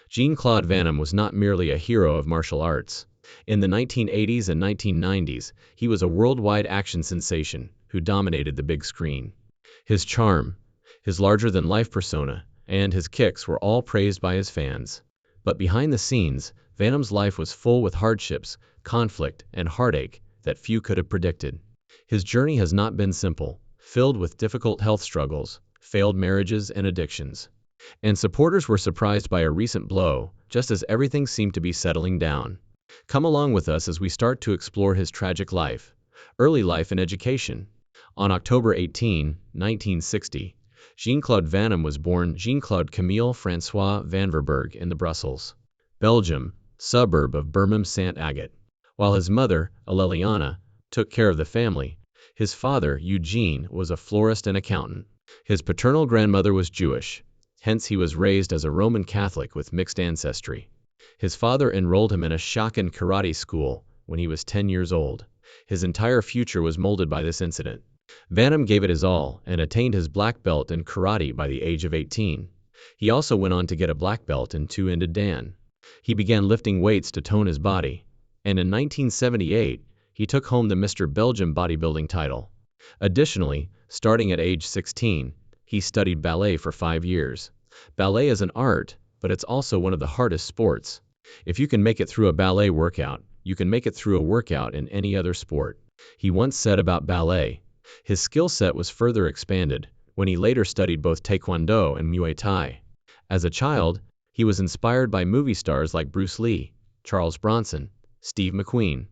Jean-Claude Van Damme was not merely a hero of martial arts. In the 1980s and 1990s, he was a worldwide action sensation who dominated the big screen. His charm, his larger-than-life persona, and his kicks were all praised by his fans. But behind the scenes, Van Damme's life was full with hardships, conflict, and heartache that few could have predicted. His journey has not been simple, filled with difficult health struggles, failed marriages, and addictions. And supporters were surprised by a recent blow, just as everything seemed to be settling down. Come along with us as we start to explore his tragic life, early life and education. On October 18, 1960, Jean-Claude Van Damme was born Jean-Claude Camille François van Verburg in the Brussels, Belgium, suburb of Birmingham-St. While his mother, Leliana, took care of the family, his father, Eugene, was a florist and accountant. His paternal grandmother was Jewish, hence he was raised as a Roman Catholic with mixed ancestry. His father enrolled him in a Shokan karate school when he was 10 years old. His entire future was molded by this incident. Van Damme gave it his all and attained his black belt in karate by the age of 18. He also went on to get a black belt in two-handed Dan. He began lifting weights to tone his body, and in 1978, he took home the Mr. Belgium bodybuilding title. Additionally, starting at age 16, he studied ballet for 5 years. Ballet is an art, but it's also one of the hardest sports. If you can make it through a ballet workout, you can make it through a workout in any other sport. He once said about ballet, his skill set was further expanded when he later studied both Taekwondo and Muay Thai. As a child, he was inspired by movie stars like Bruce Lee, Charles Bronson, Steve McQueen,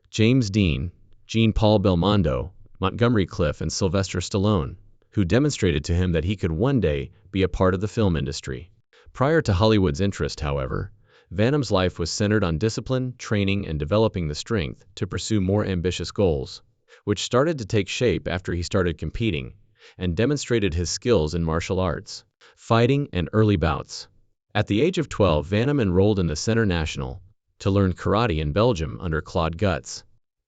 James Dean, Jean-Paul Belmondo, Montgomery Clift, and Sylvester Stallone, who demonstrated to him that he could one day be a part of the film industry. Prior to Hollywood's interest, however, Van Damme's life was centered on discipline, training, and developing the strength to pursue more ambitious goals, which started to take shape after he started competing and demonstrated his skills in martial arts, fighting, and early bouts. At the age of 12, Van Damme enrolled in the Centre National to learn karate in Belgium under Claude Guts.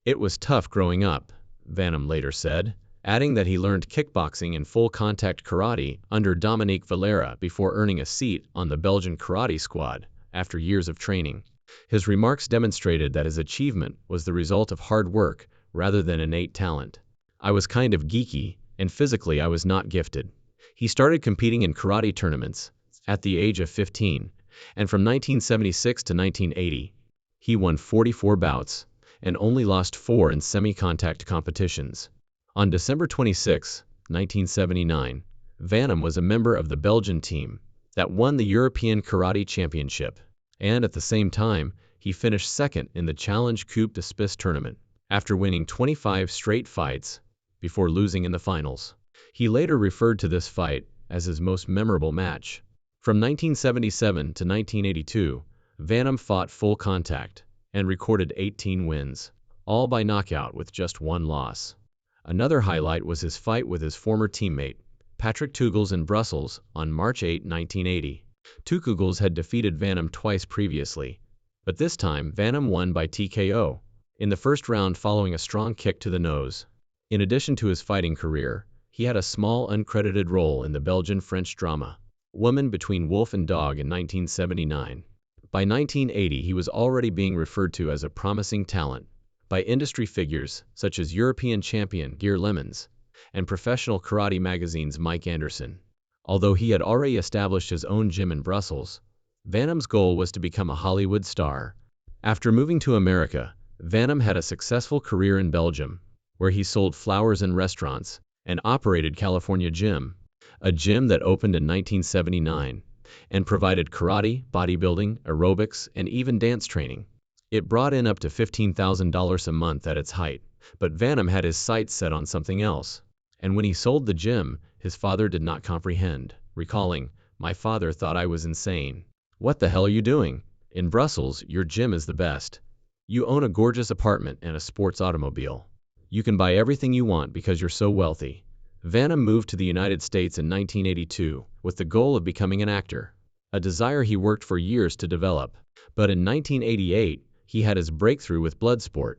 It was tough growing up, Van Damme later said, adding that he learned kickboxing and full-contact karate under Dominique Valera before earning a seat on the Belgian karate squad after years of training. His remarks demonstrated that his achievement was the result of hard work rather than innate talent. I was kind of geeky, and physically I was not gifted. He started competing in karate tournaments at the age of 15, and from 1976 to 1980, he won 44 bouts and only lost 4 in semi-contact competitions. On December 26, 1979, Van Damme was a member of the Belgian team that won the European Karate Championship, and at the same time, he finished second in the Challenge Coupe de Suisse tournament, after winning 25 straight fights before losing in the finals. He later referred to this fight as his most memorable match. From 1977 to 1982, Van Damme fought full contact and recorded 18 wins, all by knockout with just 1 loss. Another highlight was his fight with his former teammate, Patrick Tugels in Brussels on March 8, 1980. Tugels had defeated Van Damme twice previously, but this time Van Damme won by TKO in the first round following a strong kick to the nose. In addition to his fighting career, he had a small uncredited role in the Belgian-French drama Woman Between Wolf and Dog in 1979. By 1980, he was already being referred to as a promising talent by industry figures such as European champion Gear Lemons and professional karate magazine's Mike Anderson. Although he had already established his own gym in Brussels, Van Damme's goal was to become a Hollywood star. After moving to America, Van Damme had a successful career in Belgium, where he sold flowers in restaurants and operated California Gym, a gym that opened in 1979 and provided karate, bodybuilding, aerobics, and even dance training. It brought in up to $15,000 a month at its height, but Van Damme had his sights set on something else. And when he sold the gym, his father did not comprehend, recalling, "My father thought I was insane. What the hell are you doing? In Brussels, your gym is the best. You own a gorgeous apartment and a sports automobile. You can buy everything you want because you're so wealthy." Van Damme moved to the United States in 1982 with the goal of becoming an actor, a desire he worked for years to develop. But in 1988, he had his breakthrough with Bloodsport.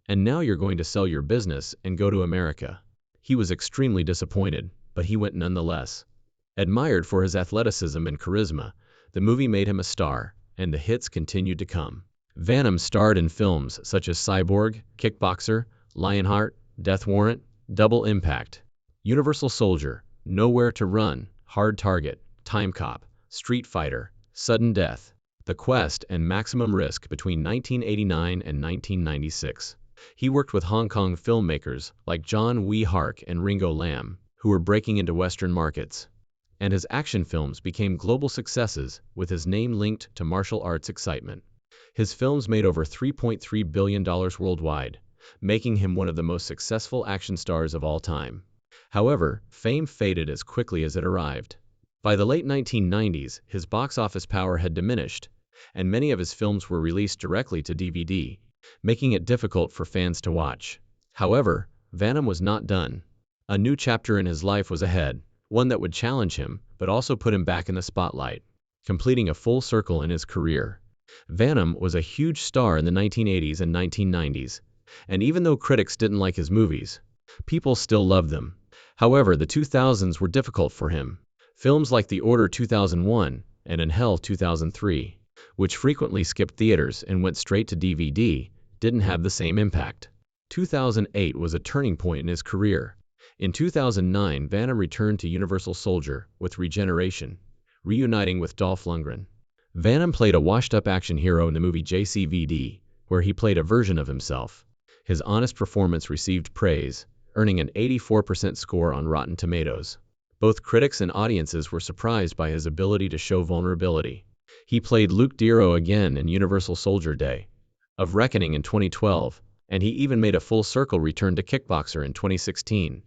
"And now you're going to sell your business and go to America." He was extremely disappointed, but he went nonetheless. Admired for his athleticism and charisma, the movie made him a star, and the hits continued to come. Van Damme starred in films such as Cyborg, Kickboxer, Lionheart, Death Warrant, Double Impact, Universal Soldier, Nowhere to Run, Hard Target, Time Cop, Street Fighter, Sudden Death, The Quest, and Maximum Risk between 1989 and 1996. He worked with Hong Kong filmmakers like John Wee Hark and Ringo Lam, who were breaking into Western markets. And his action films became global successes, with his name linked to martial arts excitement. His films made over $3.3 billion worldwide, making him one of the most successful action stars of all time. However, fame faded as quickly as it arrived. By the late 1990s, his box office power had diminished, and many of his films were released directly to DVD, making it difficult for fans to watch. However, Van Damme was not done. A new chapter in his life was ahead, one that would challenge him, but also put him back in the spotlight, completing a full circle in his career. Van Damme was a huge star in the 1980s and 1990s, and even though critics didn't like his movies, people still loved them. However, the 2000s were difficult for him. Films like The Order 2001 and In Hell 2003, which frequently skipped theaters and went straight to DVD, didn't have the same impact. 2008 was a turning point in his career. In 2009, Van Damme returned to Universal Soldier with Regeneration, reuniting with Dolph Lundgren. Van Damme played a washed-up action hero in the movie JCVD, where he played a version of himself. His honest performance received praise, earning an 84% score on Rotten Tomatoes. Both critics and audiences were surprised by his ability to show vulnerability. He played Luke Dero again in Universal Soldier Day of Reckoning in 2012, and he even made a full-circle return to Kickboxer in 2016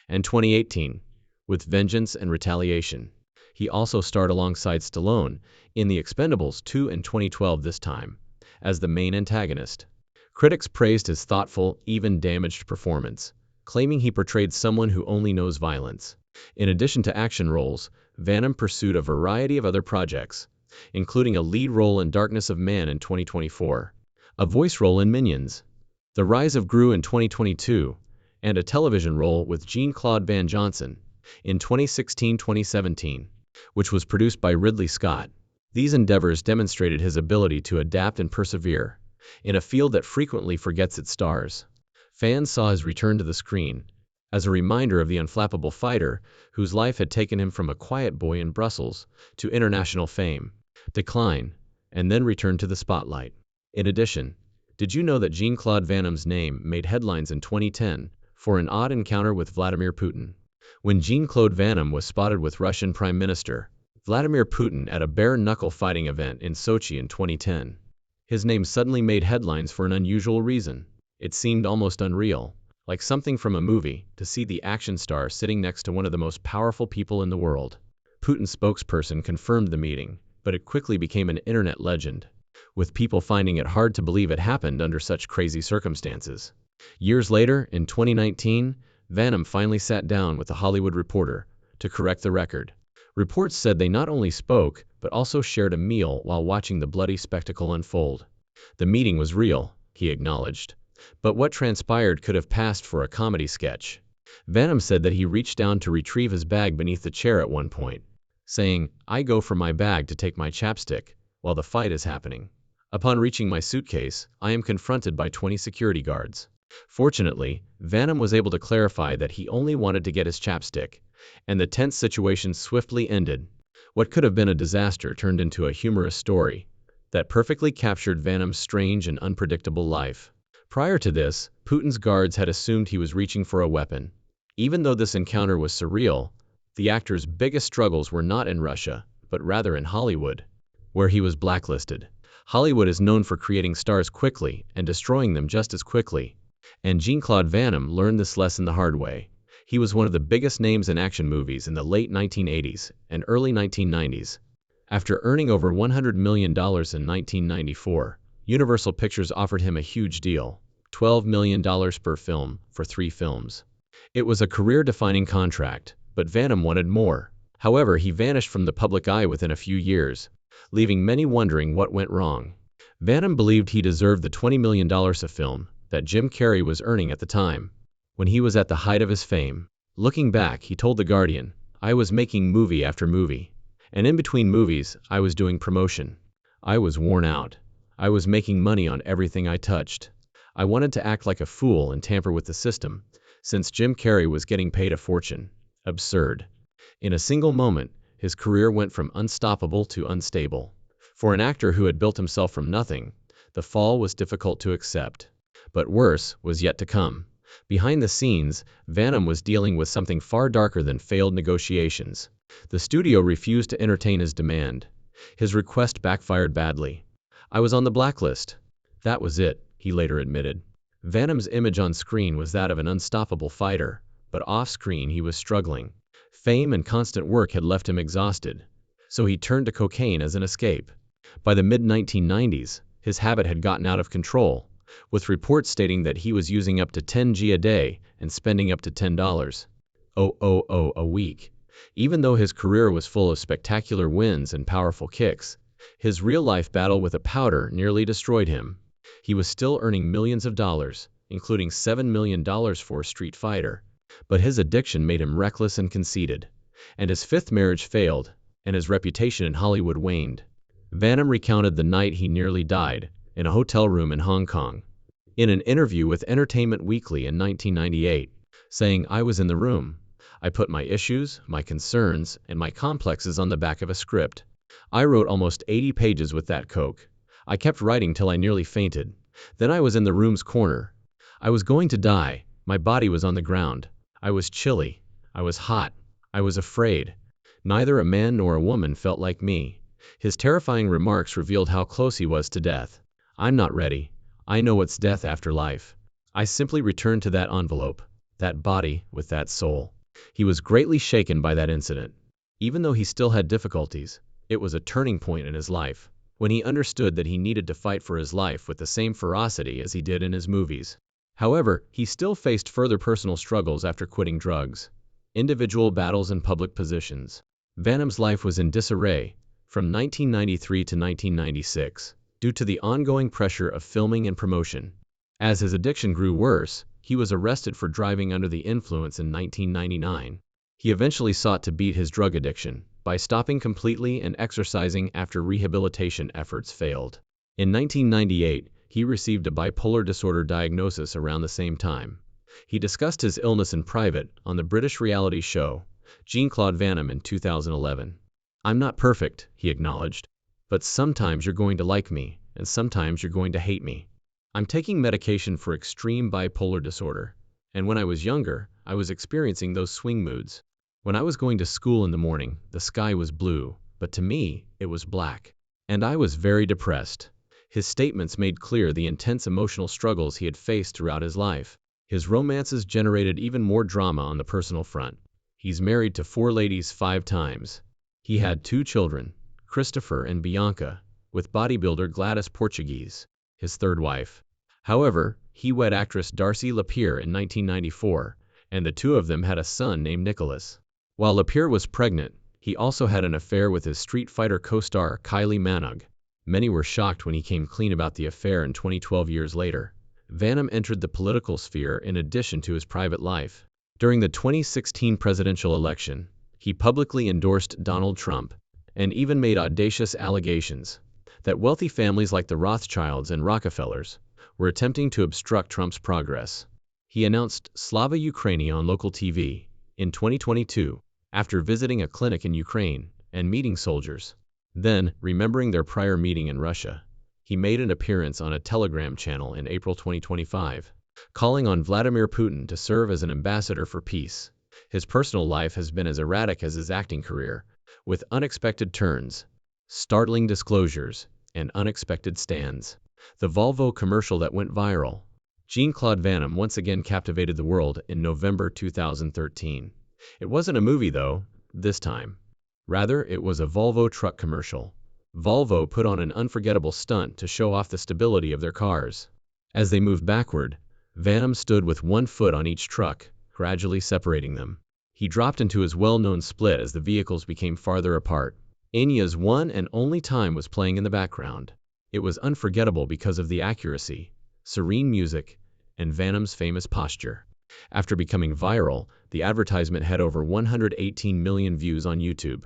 and 2018 with Vengeance and Retaliation. He also starred alongside Stallone in The Expendables 2 in 2012 this time, as the main antagonist. Critics praised his thoughtful, even damaged performance, claiming he portrayed someone who only knows violence. In addition to action roles, Van Damme pursued a variety of other projects, including a lead role in Darkness of Man in 2024, a voice role in Minions, The Rise of Gru in 2022, and a television role with Jean-Claude Van Damme in 2016-2017, which was produced by Ridley Scott. These endeavors demonstrated his ability to adapt and persevere in a field that frequently forgets its stars. Fans saw his return to the screen as a reminder of the unflappable fighter whose life had taken him from a quiet boy in Brussels to international fame, decline, and then return to the spotlight. In addition, did you know that Jean-Claude Van Damme's name made headlines in 2010 for an odd encounter with Vladimir Putin? When Jean-Claude Van Damme was spotted with Russian Prime Minister Vladimir Putin at a bare-knuckle fighting event in Sochi in 2010. His name suddenly made headlines for an unusual reason. It seemed almost unreal, like something from a movie, to see the action star sitting next to one of the most powerful people in the world. Putin's spokesperson confirmed the meeting, but it quickly became an internet legend, with people finding it hard to believe it happened under such crazy circumstances. Years later, in 2019, Van Damme finally sat down with a Hollywood Reporter to correct the record. Reports said they not only spoke, but also shared a meal while watching the bloody spectacle unfold. The meeting was real, he acknowledged, but what transpired could have passed for a comedy sketch. Van Damme said that he reached down to retrieve his bag beneath the chair at one point, saying, "I go for my bag to take my chapstick while the fight is happening. Upon reaching my suitcase, I am confronted by 20 security guards." Fortunately, Van Damme was able to clarify that he only wanted to get his chapstick, and the tense situation swiftly ended. What could have been a disaster turned into a humorous story that perfectly captured Van Damme's strange and unpredictable life. Prior to this, Putin's guards had assumed he was reaching for a weapon. Even though this encounter was surreal, the actor's biggest struggles were not in Russia, but rather in Hollywood, where he was blacklisted. Hollywood is known for creating stars quickly and destroying them just as quickly, and Jean-Claude Van Damme learned this lesson the hard way. He was one of the biggest names in action movies in the late 1980s and early 1990s. After earning over $100 million in 1994, Universal Pictures offered him a huge deal, $12 million per film for 3 films. It was a career-defining contract, but Van Damme wanted more. However, he vanished from the public eye within a few years, leaving many wondering what went wrong. Van Damme believed he deserved the $20 million a film that Jim Carrey was earning at the time, when he was at the height of his fame. Looking back, he told The Guardian, "I was making movie after movie, and in between movies, I was doing promotion. I was worn out. I was making money on everything I touched. I wanted to act like a fool and tamper with the system, since Jim Carrey was getting paid a fortune. Absurd. In a single moment, his career went from unstoppable to unstable. For an actor who had built himself from nothing, the fall was difficult to accept. But worse was yet to come. Behind the scenes, Van Damme was dealing with something far darker than failed negotiations. The studio refused to entertain his demand. His request backfired badly. I was on the blacklist. That was it, he later admitted. Van Damme's image on screen was that of an unstoppable fighter, but off-screen he was struggling. Fame and constant work had left him exhausted, so he turned to cocaine as an escape. By the mid-1990s, his habit had gotten out of control, with reports stating that he was using up to 10 G a day and spending up to $10 a week. Even though his career was full of spectacular wins and powerful kicks, his real-life battle with a powder nearly destroyed him. He was still earning millions of dollars, including $7 million for Street Fighter, but his addiction made him reckless and conceited, and his fifth marriage failed, and his reputation in Hollywood waned. Van Damme recounted the night he nearly died, in a hotel room in Hong Kong. In an interview with Entertainment Weekly in 1998, saying, "I was in the room. I put my issues, my concerns, and my complexes on the back of a script. I wrote almost 80 pages with that coke. I kept writing till I nearly fainted. Then I was in the room's corner. I was going to die. My body was on the ground. I was chilly. I was hot. I was afraid. Neither a man nor a woman felt like me." His terrifying remarks revealed how close he was to death. "I'm not ready. I know what's death after life. I simply returned to that envelope, that body with that soul." He was greatly shaken by that incident. Even though he still had difficulties, it was a turning point in his life, when he understood that he needed to fight for his life with the same ferocity as he did in his movies. However, he still faced further personal struggles after quitting drugs, individual battles and public positions. Van Damme's life was in disarray from 1993 to 1996 due to the ongoing pressure of filming and promotion. As his addiction grew worse, he was arrested for driving under the influence in 1999. He eventually sought to beat his drug addiction by stopping completely and exercising after rehabilitation efforts failed. In 1998, he received a bipolar disorder diagnosis around the same time. He discussed his illness in private on the British reality show Jean-Claude Van Damme in 2011. "I'm not perfect," he acknowledged, "but sometimes you're going to like me, and sometimes you're going to hate me. I'm taking medication for extreme bipolar disorder, and when I was younger, I was experiencing those swing moods. When I was going to school in the morning, the sky was blue, but to me, it was black. And I was very depressed." His statements made clear the intense emotional struggles he had faced throughout his life. His romances generated even more drama on the personal front. He's married to 4 ladies 5 times. He had 2 children, Christopher and Bianca, with bodybuilder Gladys Portuguese, his third wife. However, he wed actress Darcy Lapierre in 1994, and the two of them had a son named Nicholas. While Lapierre was pregnant, he also had an affair with his Street Fighter co-star Kylie Minogue. Many were shocked when he came clean about the affair in 2012 years later. Van Damme entered the political sphere in addition to his private life. During the 2016 presidential election, he publicly endorsed Donald Trump, and even made audacious allegations that wealthy families like the Rothschilds and Rockefellers were attempting to obstruct Trump's progress. He announced Slava Ukraini on local TV in 2022 after visiting a clinic in Ukraine and meeting soldiers. Then, remembering their prior meeting in Russia, he made an appearance on a Telegram channel in April 2025, calling on Vladimir Putin to serve as an ambassador for peace. His personal life has been as erratic as his acting career, with unexpected turns, startling disclosures, and unexpected stands. The Volvo commercial that went viral. Jean-Claude Van Damme once again captivated the world in November 2013. It wasn't a movie though, this time. Rather, it was a Volvo truck commercial. Volvo put on an unforgettable stunt to show off the stability of their cars. As they moved backward, Van Damme stood with one foot on each truck, gradually separating them. He dropped into his well-known split as the vehicles became farther apart. Enya's One and Only Time was playing in the background. It was unforgettable because of the accuracy, serene music, and Van Damme's famous posture. After becoming viral, the advertisement had over 118 million views on YouTube.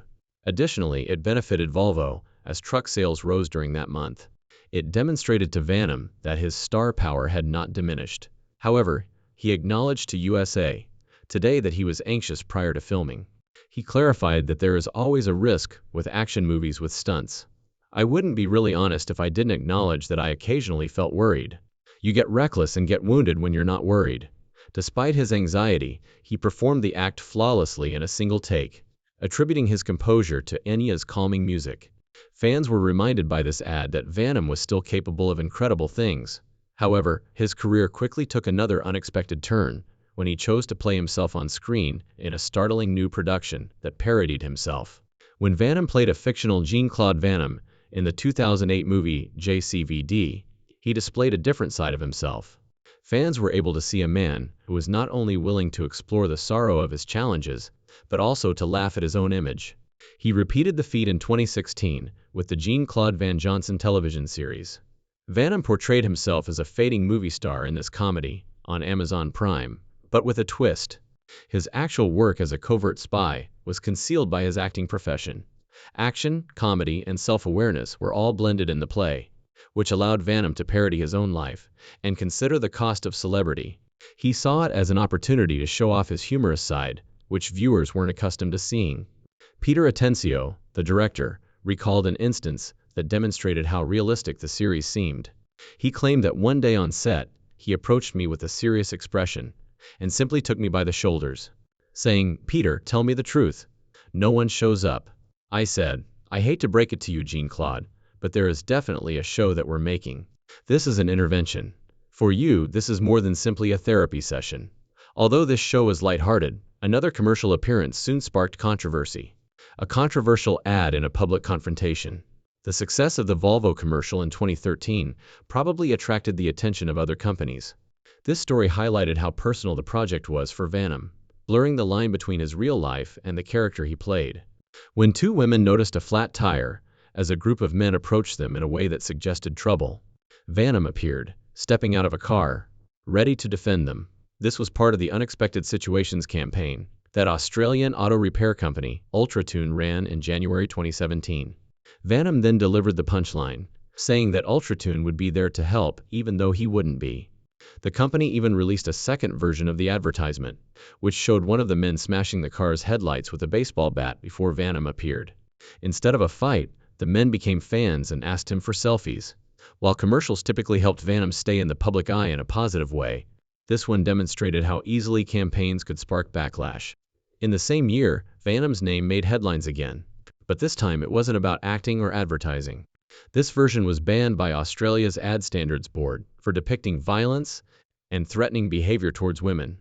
Additionally, it benefited Volvo, as truck sales rose during that month. It demonstrated to Van Damme that his star power had not diminished. However, he acknowledged to USA Today that he was anxious prior to filming. He clarified that there is always a risk with action movies with stunts. I wouldn't be really honest if I didn't acknowledge that I occasionally felt worried. You get reckless and get wounded when you're not worried. Despite his anxiety, he performed the act flawlessly in a single take, attributing his composure to Enya's calming music. Fans were reminded by this ad that Van Damme was still capable of incredible things. However, his career quickly took another unexpected turn when he chose to play himself on screen in a startling new production that parodied himself. When Van Damme played a fictional Jean-Claude Van Damme in the 2008 movie JCVD, he displayed a different side of himself. Fans were able to see a man who was not only willing to explore the sorrow of his challenges, but also to laugh at his own image. He repeated the feat in 2016 with the Jean-Claude Van Johnson television series. Van Damme portrayed himself as a fading movie star in this comedy on Amazon Prime, but with a twist. His actual work as a covert spy was concealed by his acting profession. Action, comedy, and self-awareness were all blended in the play, which allowed Van Damme to parody his own life and consider the cost of celebrity. He saw it as an opportunity to show off his humorous side, which viewers weren't accustomed to seeing. Peter Atencio, the director, recalled an instance that demonstrated how realistic the series seemed. He claimed that one day on set, he approached me with a serious expression and simply took me by the shoulders, saying, "Peter, tell me the truth. No one shows up." I said, "I hate to break it to you, Jean-Claude, but there is definitely a show that we're making. This is an intervention. For you, this is more than simply a therapy session." Although this show was lighthearted, another commercial appearance soon sparked controversy. A controversial ad in a public confrontation. The success of the Volvo commercial in 2013 probably attracted the attention of other companies. This story highlighted how personal the project was for Van Damme, blurring the line between his real life and the character he played. When two women noticed a flat tire, as a group of men approached them in a way that suggested trouble, Van Damme appeared, stepping out of a car, ready to defend them. This was part of the Unexpected Situations campaign that Australian auto repair company Ultratune ran in January 2017. Van Damme then delivered the punchline, saying that Ultratune would be there to help even though he wouldn't be. The company even released a second version of the advertisement, which showed one of the men smashing the car's headlights with a baseball bat before Van Damme appeared. Instead of a fight, the men became fans and asked him for selfies. While commercials typically helped Van Damme stay in the public eye in a positive way, this one demonstrated how easily campaigns could spark backlash. In the same year, Van Damme's name made headlines again, but this time it wasn't about acting or advertising. This version was banned by Australia's Ad Standards Board for depicting violence and threatening behavior towards women.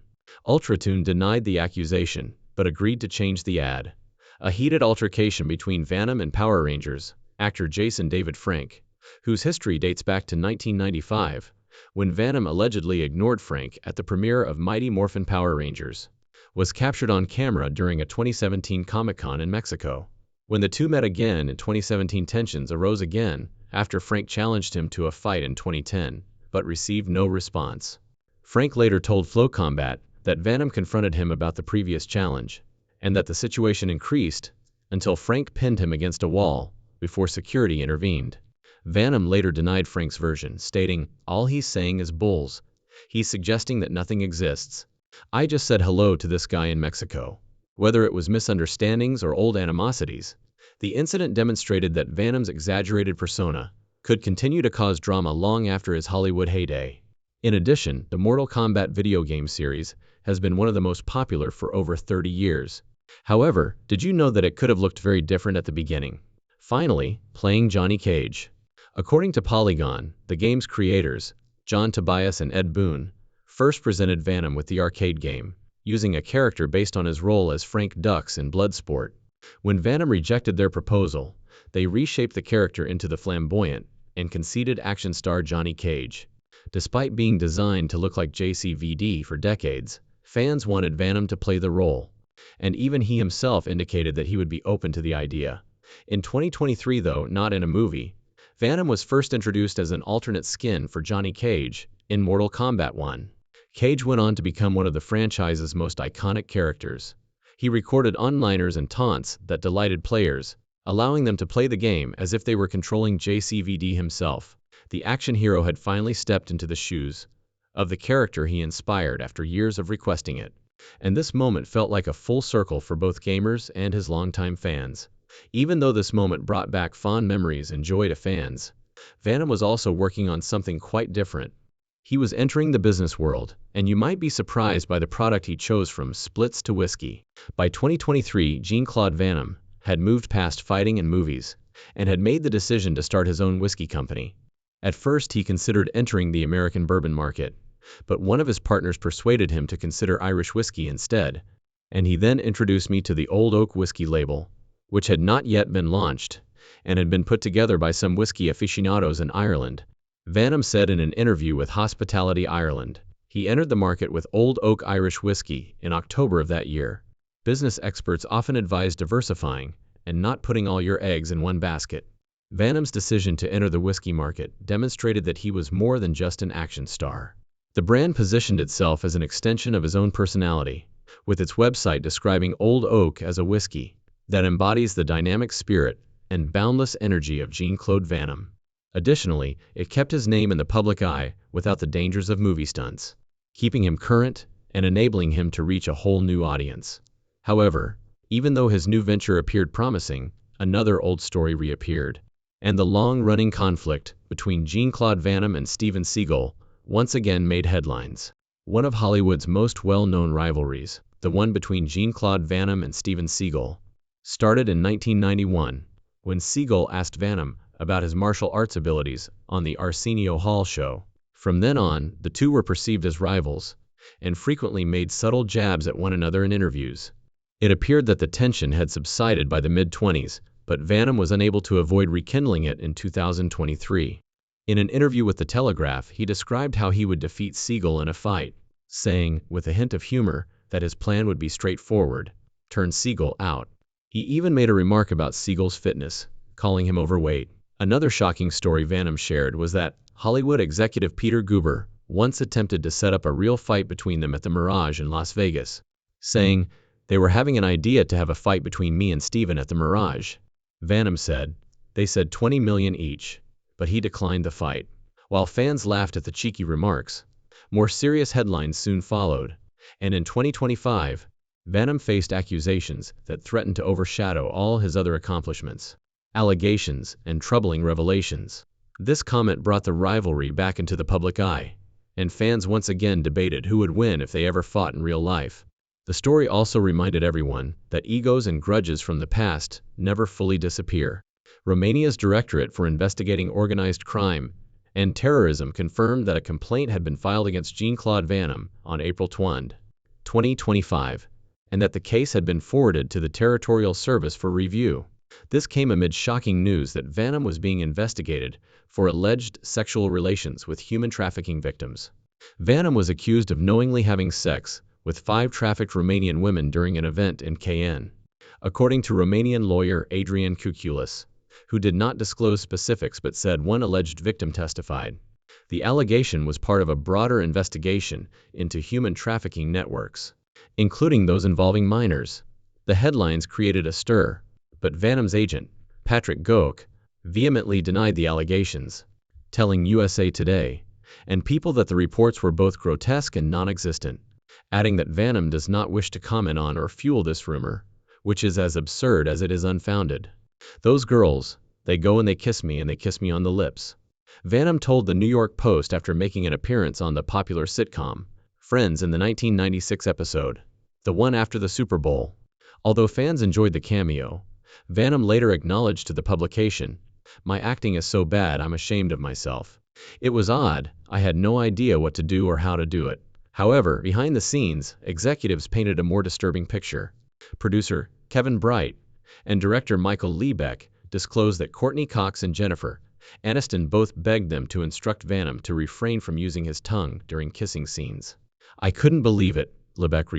Ultratune denied the accusation, but agreed to change the ad. A heated altercation between Van Damme and Power Rangers actor Jason David Frank, whose history dates back to 1995, when Van Damme allegedly ignored Frank at the premiere of Mighty Morphin Power Rangers, was captured on camera during a 2017 Comic-Con in Mexico. When the two met again in 2017, tensions arose again after Frank challenged him to a fight in 2010, but received no response. Frank later told Flow Combat that Van Damme confronted him about the previous challenge, and that the situation increased until Frank pinned him against a wall before security intervened. Van Damme later denied Frank's version, stating, "All he's saying is bulls. He's suggesting that nothing exists. I just said hello to this guy in Mexico." Whether it was misunderstandings or old animosities, the incident demonstrated that Van Damme's exaggerated persona could continue to cause drama long after his Hollywood heyday. In addition, the Mortal Kombat video game series has been one of the most popular for over 30 years. However, did you know that it could have looked very different at the beginning? Finally, playing Johnny Cage. According to Polygon, the game's creators, John Tobias and Ed Boon, first presented Van Damme with the arcade game, using a character based on his role as Frank Dux in Bloodsport. When Van Damme rejected their proposal, they reshaped the character into the flamboyant and conceited action star Johnny Cage. Despite being designed to look like JCVD for decades, fans wanted Van Damme to play the role, and even he himself indicated that he would be open to the idea. In 2023, though not in a movie, Van Damme was first introduced as an alternate skin for Johnny Cage in Mortal Kombat 1. Cage went on to become one of the franchise's most iconic characters. He recorded one-liners and taunts that delighted players, allowing them to play the game as if they were controlling JCVD himself. The action hero had finally stepped into the shoes of the character he inspired after years of requesting it. And this moment felt like a full circle for both gamers and his longtime fans. Even though this moment brought back fond memories and joy to fans, Van Damme was also working on something quite different. He was entering the business world, and you might be surprised by the product he chose, from splits to whiskey. By 2023, Jean-Claude Van Damme had moved past fighting and movies, and had made the decision to start his own whiskey company. At first, he considered entering the American bourbon market, but one of his partners persuaded him to consider Irish whiskey instead, and he then introduced me to the Old Oak whiskey label, which had not yet been launched, and had been put together by some whiskey aficionados in Ireland. Van Damme said in an interview with Hospitality Ireland, he entered the market with Old Oak Irish whiskey in October of that year. Business experts often advise diversifying and not putting all your eggs in one basket. Van Damme's decision to enter the whiskey market demonstrated that he was more than just an action star. The brand positioned itself as an extension of his own personality, with its website describing Old Oak as a whiskey that embodies the dynamic spirit and boundless energy of Jean-Claude Van Damme. Additionally, it kept his name in the public eye without the dangers of movie stunts, keeping him current and enabling him to reach a whole new audience. However, even though his new venture appeared promising, another old story reappeared, and the long-running conflict between Jean-Claude Van Damme and Steven Seagal once again made headlines. One of Hollywood's most well-known rivalries, the one between Jean-Claude Van Damme and Steven Seagal, started in 1991, when Seagal asked Van Damme about his martial arts abilities on the Arsenio Hall show. From then on, the two were perceived as rivals, and frequently made subtle jabs at one another in interviews. It appeared that the tension had subsided by the mid-20s, but Van Damme was unable to avoid rekindling it in 2023. In an interview with The Telegraph, he described how he would defeat Seagal in a fight, saying, with a hint of humor, that his plan would be straightforward: turn Seagal out. He even made a remark about Seagal's fitness, calling him overweight. Another shocking story Van Damme shared was that Hollywood executive Peter Guber once attempted to set up a real fight between them at the Mirage in Las Vegas, saying, "They were having an idea to have a fight between me and Steven at the Mirage." Van Damme said, "They said 20 million each," but he declined the fight. While fans laughed at the cheeky remarks, more serious headlines soon followed, and in 2025, Van Damme faced accusations that threatened to overshadow all his other accomplishments. Allegations and troubling revelations. This comment brought the rivalry back into the public eye, and fans once again debated who would win if they ever fought in real life. The story also reminded everyone that egos and grudges from the past never fully disappear. Romania's Directorate for Investigating Organized Crime and Terrorism confirmed that a complaint had been filed against Jean-Claude Van Damme on April 20, 2025, and that the case had been forwarded to the Territorial Service for review. This came amid shocking news that Van Damme was being investigated for alleged sexual relations with human trafficking victims. Van Damme was accused of knowingly having sex with 5 trafficked Romanian women during an event in Cayenne, according to Romanian lawyer Adrian Cuculis, who did not disclose specifics but said one alleged victim testified. The allegation was part of a broader investigation into human trafficking networks, including those involving minors. The headlines created a stir, but Van Damme's agent, Patrick Goek, vehemently denied the allegations, telling USA Today and People that the reports were both grotesque and non-existent, adding that Van Damme does not wish to comment on or fuel this rumor, which is as absurd as it is unfounded. "Those girls, they go and they kiss me on the lips," Van Damme told the New York Post after making an appearance on the popular sitcom Friends in the 1996 episode, the one after the Super Bowl. Although fans enjoyed the cameo, Van Damme later acknowledged to the publication, "My acting is so bad I'm ashamed of myself. It was odd, I had no idea what to do or how to do it." However, behind the scenes, executives painted a more disturbing picture. Producer Kevin Bright and director Michael Liebeck disclosed that Courtney Cox and Jennifer Aniston both begged them to instruct Van Damme to refrain from using his tongue during kissing scenes. "I couldn't believe it," Liebeck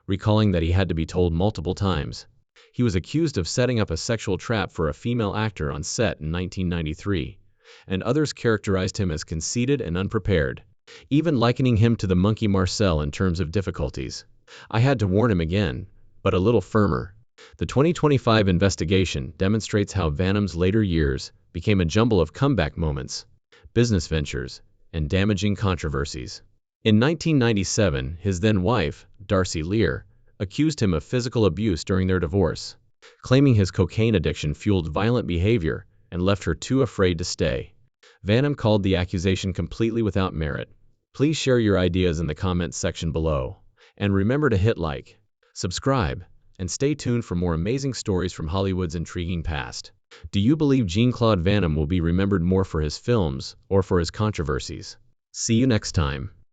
recalling that he had to be told multiple times. He was accused of setting up a sexual trap for a female actor on set in 1993, and others characterized him as conceited and unprepared, even likening him to the monkey Marcel in terms of difficulties. "I had to warn him again, but a little firmer," The 2025 investigation demonstrates how Van Damme's later years became a jumble of comeback moments, business ventures, and damaging controversies. In 1997, his then-wife, Darcy Lear, accused him of physical abuse during their divorce, claiming his cocaine addiction fueled violent behavior and left her too afraid to stay. Van Damme called the accusation completely without merit. Please share your ideas in the comments section below. And remember to hit like, subscribe, and stay tuned for more amazing stories from Hollywood's intriguing past. Do you believe Jean-Claude Van Damme will be remembered more for his films or for his controversies? See you next time.